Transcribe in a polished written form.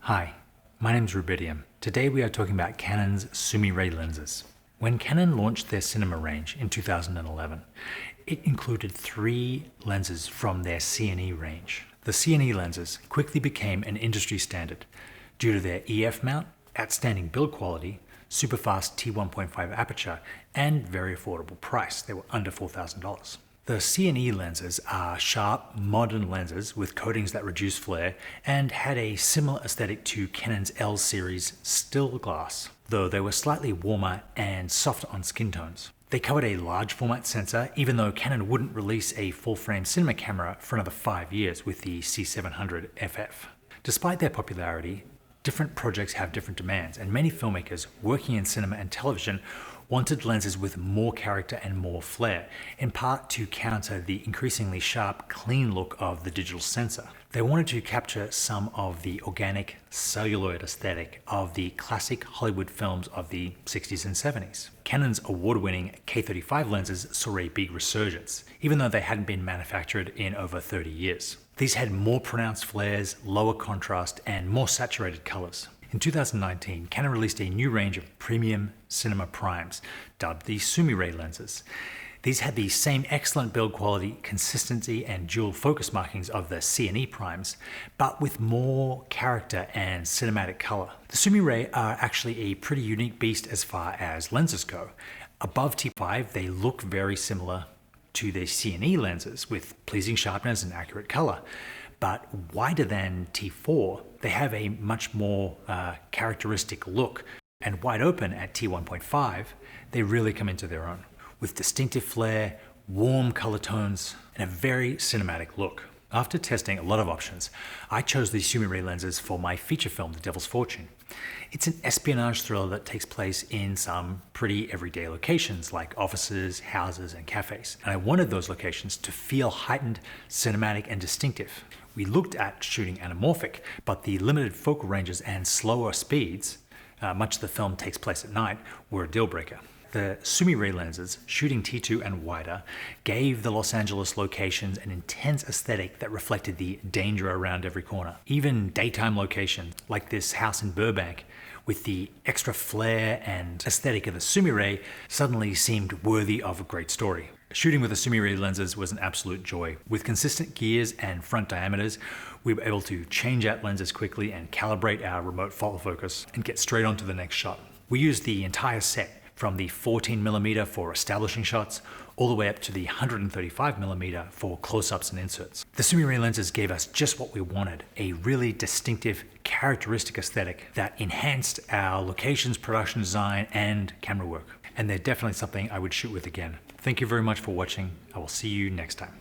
Hi, my name's Rubidium. Today we are talking about Canon's Sumire lenses. When Canon launched their cinema range in 2011, it included 3 lenses from their C&E range. The C&E lenses quickly became an industry standard due to their EF mount, outstanding build quality, super fast t1.5 aperture, and very affordable price. They were under $4,000. The C&E lenses are sharp, modern lenses with coatings that reduce flare and had a similar aesthetic to Canon's L series still glass, though they were slightly warmer and softer on skin tones. They covered a large format sensor, even though Canon wouldn't release a full-frame cinema camera for another 5 years with the C700 FF. Despite their popularity, different projects have different demands, and many filmmakers working in cinema and television wanted lenses with more character and more flair, in part to counter the increasingly sharp, clean look of the digital sensor. They wanted to capture some of the organic, celluloid aesthetic of the classic Hollywood films of the 60s and 70s. Canon's award-winning K35 lenses saw a big resurgence, even though they hadn't been manufactured in over 30 years. These had more pronounced flares, lower contrast, and more saturated colors. In 2019, Canon released a new range of premium cinema primes, dubbed the Sumire lenses. These had the same excellent build quality, consistency, and dual focus markings of the C&E primes, but with more character and cinematic color. The Sumire are actually a pretty unique beast as far as lenses go. Above T5, they look very similar to the C&E lenses with pleasing sharpness and accurate color. But wider than T4, they have a much more characteristic look, and wide open at T1.5, they really come into their own, with distinctive flare, warm color tones, and a very cinematic look. After testing a lot of options, I chose the Sumire lenses for my feature film, The Devil's Fortune. It's an espionage thriller that takes place in some pretty everyday locations like offices, houses, and cafes. And I wanted those locations to feel heightened, cinematic, and distinctive. We looked at shooting anamorphic, but the limited focal ranges and slower speeds, much of the film takes place at night, were a deal breaker. The Sumire lenses, shooting T2 and wider, gave the Los Angeles locations an intense aesthetic that reflected the danger around every corner. Even daytime locations, like this house in Burbank, with the extra flair and aesthetic of the Sumire, suddenly seemed worthy of a great story. Shooting with the Sumire lenses was an absolute joy. With consistent gears and front diameters, we were able to change out lenses quickly and calibrate our remote follow focus and get straight onto the next shot. We used the entire set, from the 14mm for establishing shots, all the way up to the 135mm for close-ups and inserts. The Sumire lenses gave us just what we wanted, a really distinctive, characteristic aesthetic that enhanced our locations, production design, and camera work. And they're definitely something I would shoot with again. Thank you very much for watching. I will see you next time.